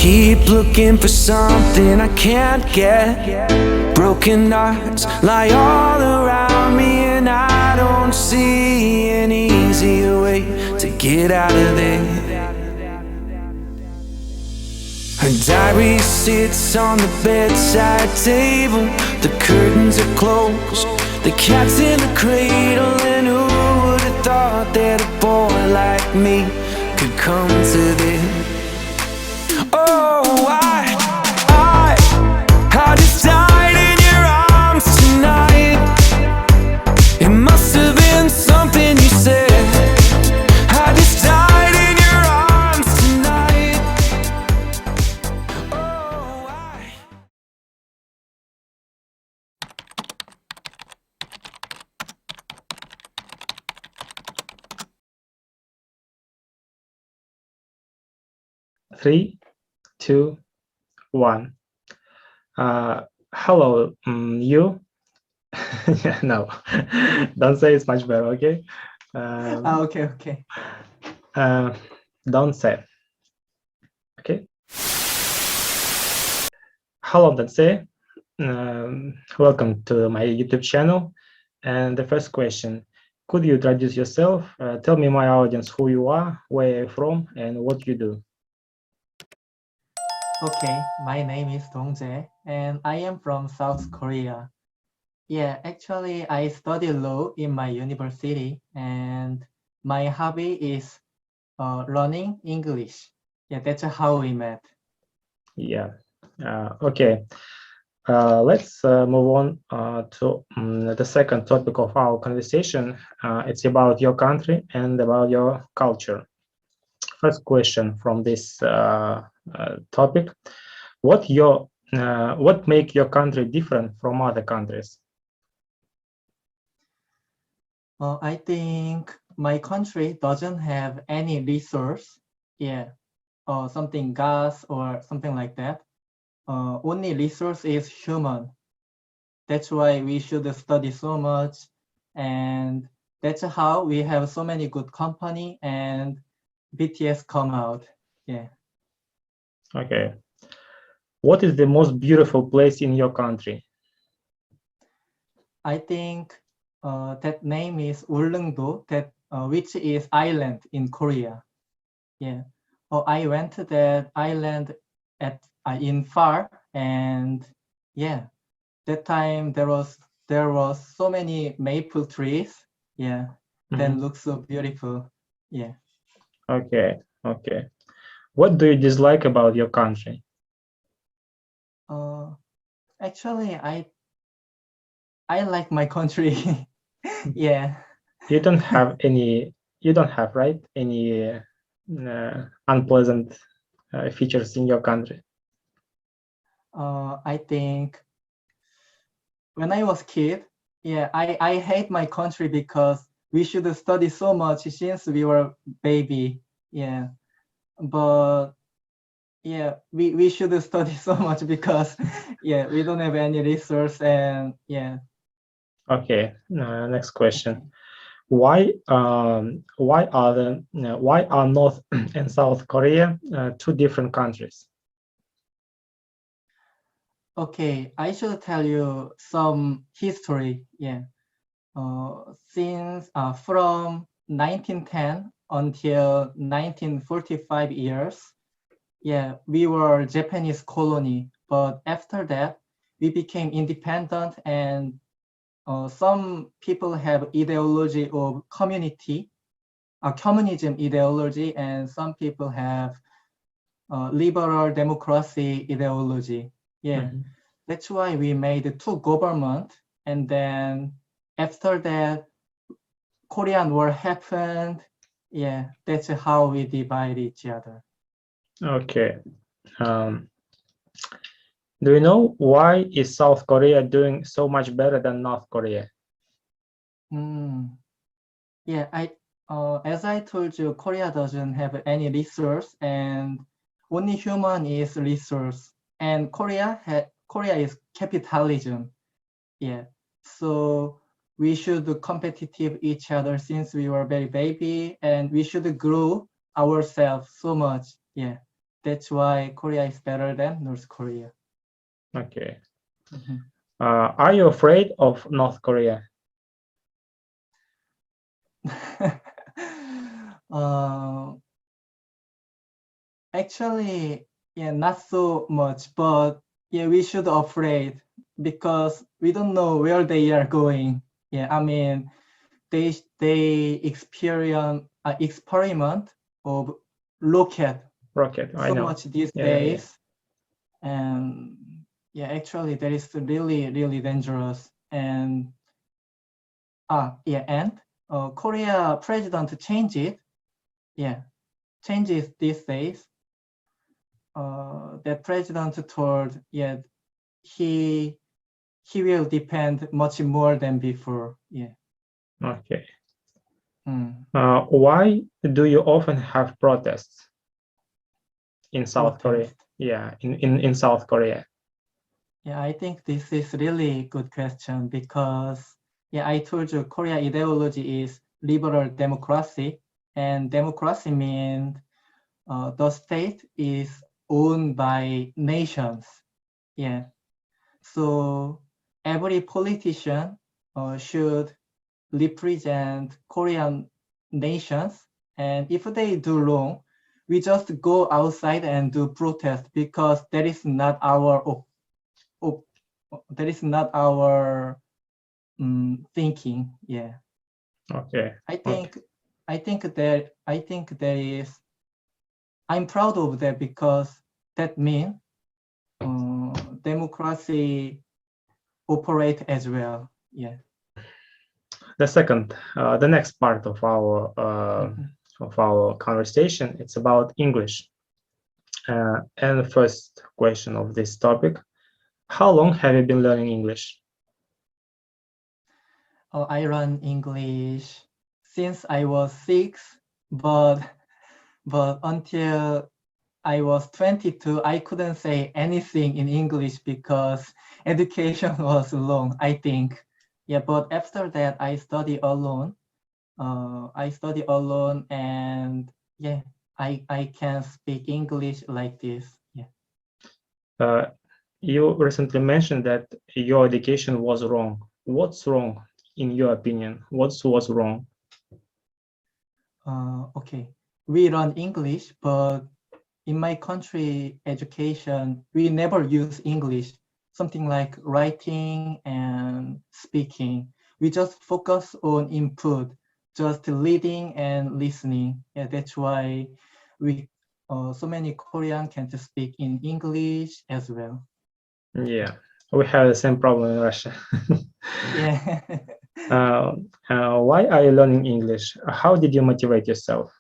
keep looking for something I can't get. Broken hearts lie all around me, and I don't see an easier way to get out of there. Her diary sits on the bedside table. The curtains are closed, the cat's in the cradle. And who would have thought that a boy like me could come to this? Oh, I just died in your arms tonight. It must have been something you said. I just died in your arms tonight. Oh, Three, two, one. Hello, you? Yeah, no, don't say it's much better, okay? Okay. Don't say. Okay. Hello, that's it. Welcome to my YouTube channel. And the first question, could you introduce yourself? Tell me, my audience, who you are, where you're from, and what you do. Okay, my name is Dongjae and I am from South Korea. Yeah, actually I study law in my university and my hobby is learning English. Yeah, that's how we met. Yeah. Okay. Let's move on to the second topic of our conversation. It's about your country and about your culture. First question from this topic: what make your country different from other countries? I think my country doesn't have any resource, yeah, or something gas or something like that. Only resource is human. That's why we should study so much, and that's how we have so many good company and BTS come out. Yeah. Okay. What is the most beautiful place in your country? I think that name is Ulleungdo, that which is island in Korea. Yeah. I went to that island at in far, and yeah, that time there was so many maple trees. Yeah, that looks so beautiful. Yeah. Okay. What do you dislike about your country? Actually, I like my country. Yeah. You don't have right, any unpleasant features in your country? I think when I was kid, yeah, I hate my country because we should study so much since we were baby. Yeah. But yeah, we should study so much because yeah, we don't have any resource, and yeah. Okay, next question. Why are North and South Korea two different countries? Okay, I should tell you some history. Yeah. Since from 1910 until 1945 years, yeah, we were Japanese colony. But after that, we became independent, and some people have ideology of communism ideology, and some people have liberal democracy ideology. Yeah, that's why we made two government, and then after that, Korean War happened. Yeah, that's how we divide each other. Okay. Do you know why is South Korea doing so much better than North Korea? Yeah, as I told you, Korea doesn't have any resource, and only human is resource. And Korea is capitalism. Yeah, so we should competitive each other since we were very baby, and we should grow ourselves so much. Yeah, That's why Korea is better than North Korea. Okay. Mhm. Are you afraid of North Korea? uh, Actually, yeah, not so much, but yeah, we should afraid because we don't know where they are going. Yeah, I mean, they experiment of rocket Rocket, I so know. much these Yeah, yeah, yeah. days, and yeah, actually, that is really dangerous. And and Korea president changed it. Yeah, changes these days. That president told, yeah, he will depend much more than before. Yeah. Okay. Mm. Why do you often have protests in South Korea? Protest. Yeah, in South Korea. Yeah, I think this is really good question because yeah, I told you Korea ideology is liberal democracy, and democracy means the state is owned by nations. Yeah. So every politician should represent Korean nations, and if they do wrong, we just go outside and do protest because that is not our that is not our thinking. Yeah, Okay. I think I think there is. I'm proud of that because that means democracy operate as well. Yeah. The next part Mhm. of our conversation, it's about English. And the first question of this topic: how long have you been learning English? I run English since I was 6, but until I was 22, I couldn't say anything in English because education was long, I think. Yeah, but after that, I study alone. And yeah, I can speak English like this. Yeah. You recently mentioned that your education was wrong. What's wrong, in your opinion? What was wrong? Okay. We run English, but in my country, education, we never use English, something like writing and speaking. We just focus on input, just reading and listening. Yeah, that's why we so many Korean can't speak in English as well. Yeah, we have the same problem in Russia. Yeah. Why are you learning English? How did you motivate yourself?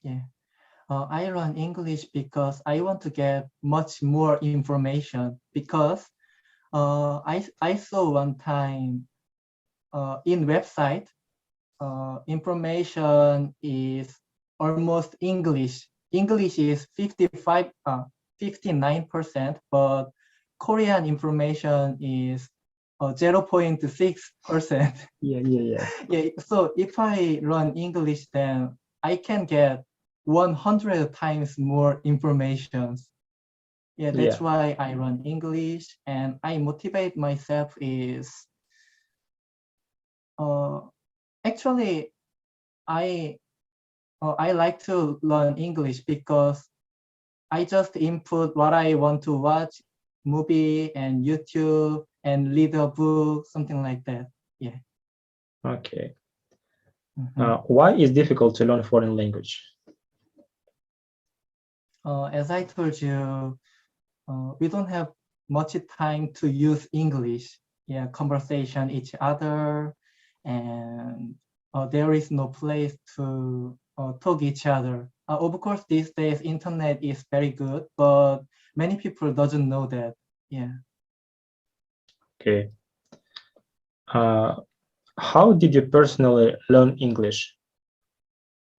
Yeah. I run English because I want to get much more information because I saw one time in website information is almost English. English is 59%, but Korean information is 0.6%. Yeah. Yeah, so if I learn English, then I can get 100 times more informations. Yeah, that's Yeah. why I run English, and I motivate myself is uh, actually I like to learn English because I just input what I want to watch, movie and YouTube, and read a book, something like that. Yeah. Okay. Mhm. Why is difficult to learn foreign language? As I told you, we don't have much time to use English. Yeah, conversation each other, and there is no place to talk each other. Of course, these days internet is very good, but many people doesn't know that. Yeah. Okay. How did you personally learn English?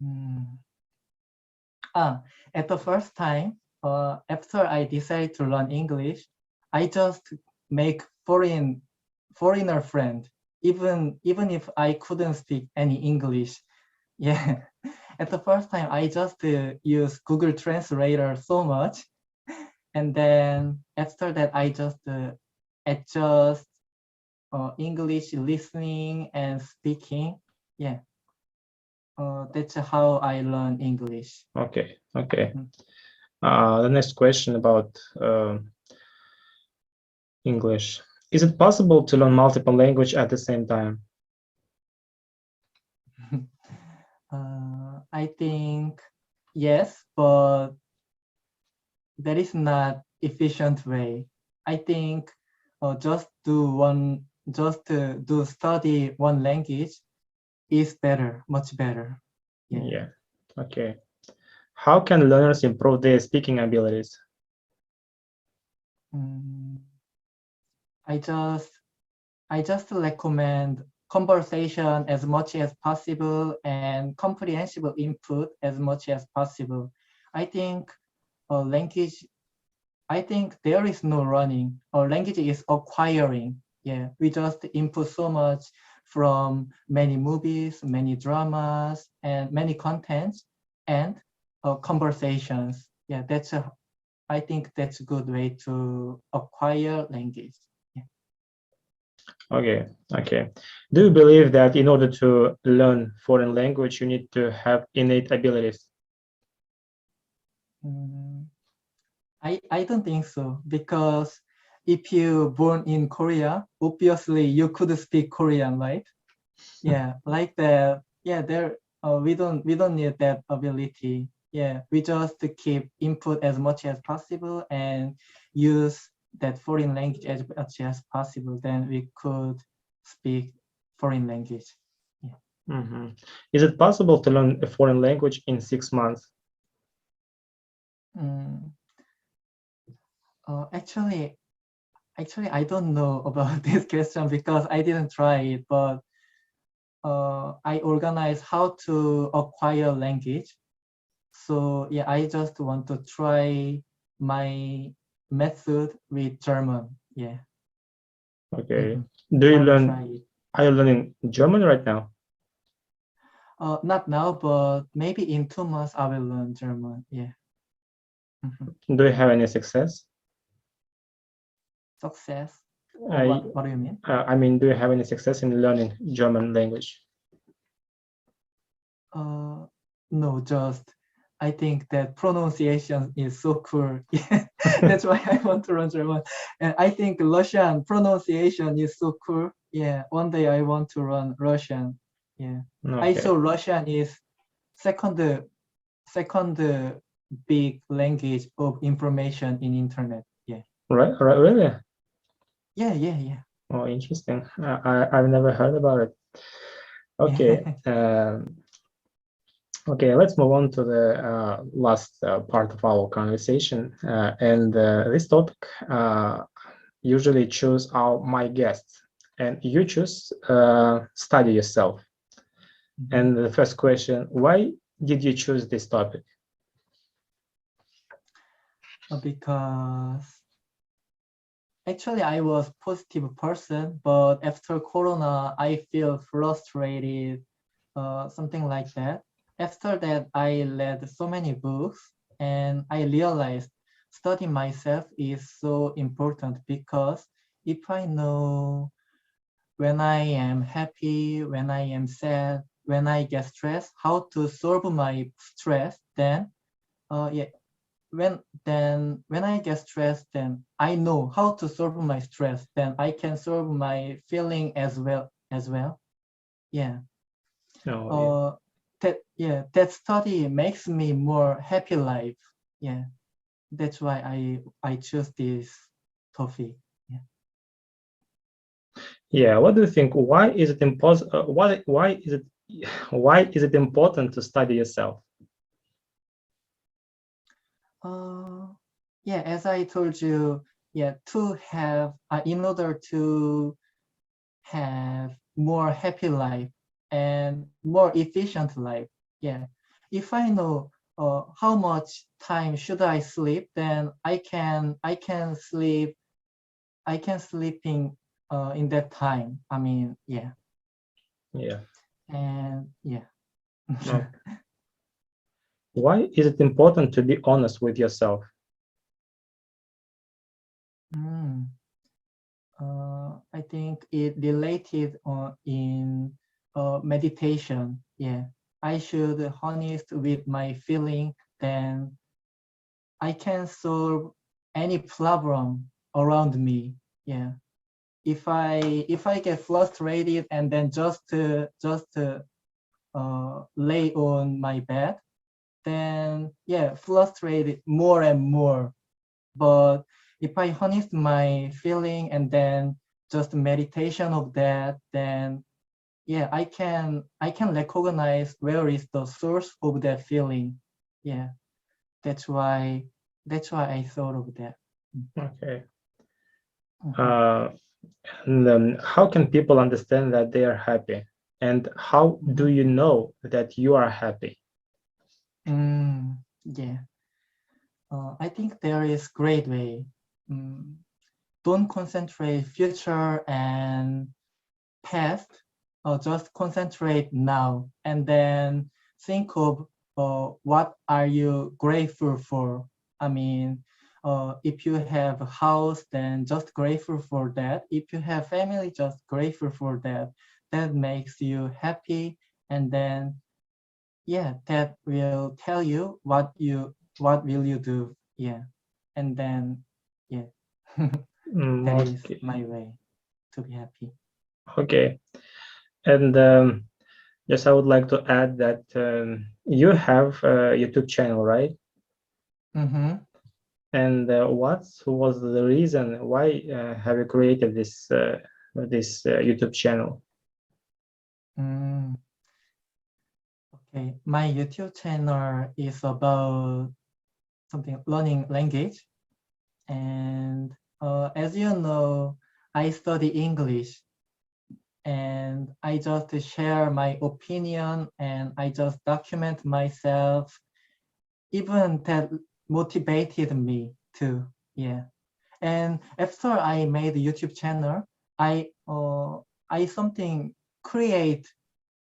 Mm. At the first time, after I decided to learn English, I just make foreigner friend, even if I couldn't speak any English. Yeah, at the first time, I just use Google Translator so much. And then after that, I just adjust English listening and speaking. Yeah. That's how I learn English. Okay, okay. Mhm. The next question about English. Is it possible to learn multiple language at the same time? I think yes, but that is not efficient way. I think just do study one language is better, much better. Yeah. Yeah. Okay. How can learners improve their speaking abilities? Mm, I just recommend conversation as much as possible and comprehensible input as much as possible. I think language, I think there is no running, or language is acquiring. Yeah, we just input so much from many movies, many dramas, and many contents and conversations. Yeah, I think that's a good way to acquire language. Yeah. Okay, okay. Do you believe that in order to learn foreign language, you need to have innate abilities? Mm, I don't think so, because if you born in Korea, obviously you could speak Korean, right? Yeah, like that. Yeah, we don't need that ability. Yeah, we just keep input as much as possible and use that foreign language as much as possible. Then we could speak foreign language. Yeah. Mhm. Is it possible to learn a foreign language in 6 months? Mm, actually, I don't know about this question because I didn't try it, but I organize how to acquire language. So yeah, I just want to try my method with German. Yeah. Okay. Mhm. Do you I will try learn, it. are you learning German right now? Not now, but maybe in 2 months I will learn German. Yeah. Mhm. Do you have any success? Success. Or I, what do you mean? I mean, do you have any success in learning German language? No, just I think that pronunciation is so cool. Yeah, that's why I want to learn German. And I think Russian pronunciation is so cool. Yeah, one day I want to learn Russian. Yeah, I Okay. saw Russian is second big language of information in internet. Yeah. Right, really? Yeah. Oh, interesting. I've never heard about it. Okay. Okay, let's move on to the last part of our conversation. And this topic usually choose my guests, and you choose study yourself. And the first question, why did you choose this topic? Because actually, I was positive person, but after Corona, I feel frustrated, something like that. After that, I read so many books, and I realized studying myself is so important, because if I know when I am happy, when I am sad, when I get stressed, how to solve my stress, then yeah, when I get stressed, then I know how to solve my stress. Then I can solve my feeling as well. Yeah. Oh, That study makes me more happy life. Yeah. That's why I choose this topic. Yeah. yeah. What do you think? Why is it important? Why is it important to study yourself? Yeah, as I told you, yeah, to have in order to have more happy life and more efficient life. Yeah, if I know how much time should I sleep, then I can sleeping in that time. I mean, yeah, Yeah. and yeah. No. Why is it important to be honest with yourself? I think it related in meditation. Yeah, I should honest with my feeling, then I can solve any problem around me. Yeah, if I get frustrated and then just lay on my bed, then yeah, frustrated more and more. But if I harness my feeling and then just meditation of that, then yeah, I can recognize where is the source of that feeling. Yeah, that's why I thought of that. Okay. Mhm. And then how can people understand that they are happy? And how do you know that you are happy? Yeah, I think there is great way. Don't concentrate future and past, just concentrate now and then think of what are you grateful for. I mean, if you have a house, then just grateful for that. If you have family, just grateful for that. That makes you happy, and then yeah, that will tell you what will you do. Yeah, and then yeah, that is Okay. my way to be happy. Okay. And yes, I would like to add that you have a YouTube channel, right? Mm-hmm. And what was the reason why have you created this YouTube channel? Okay, my YouTube channel is about something learning language, and as you know, I study English, and I just share my opinion and I just document myself. Even that motivated me too. Yeah, and after I made a YouTube channel, I something create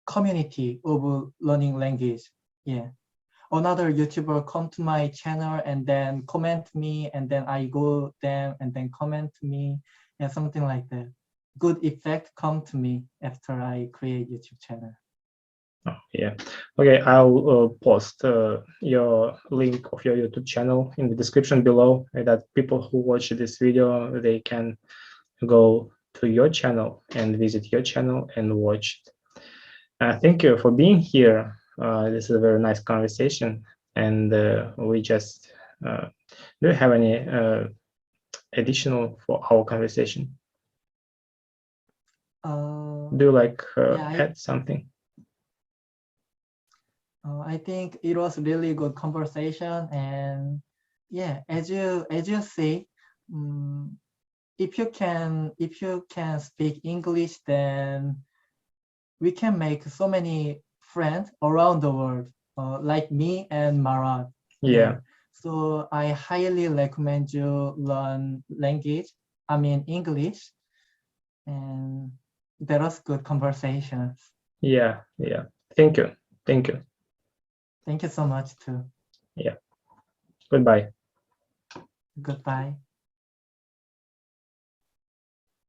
community of learning language. Yeah, another YouTuber come to my channel and then comment me, and then I go them and then comment me, and something like that. Good effect come to me after I create YouTube channel. Oh, yeah. Okay, I'll post your link of your YouTube channel in the description below, that people who watch this video, they can go to your channel and visit your channel and watch it. Thank you for being here. This is a very nice conversation, and we just do you have any additional for our conversation? Do you like Yeah, add something? I think it was really good conversation, and yeah, as you see, if you can speak English, then we can make so many friends around the world, like me and Marat. Yeah. So I highly recommend you learn language. I mean English, and that was good conversations. Yeah. Thank you. Thank you. Thank you so much too. Yeah. Goodbye. Goodbye.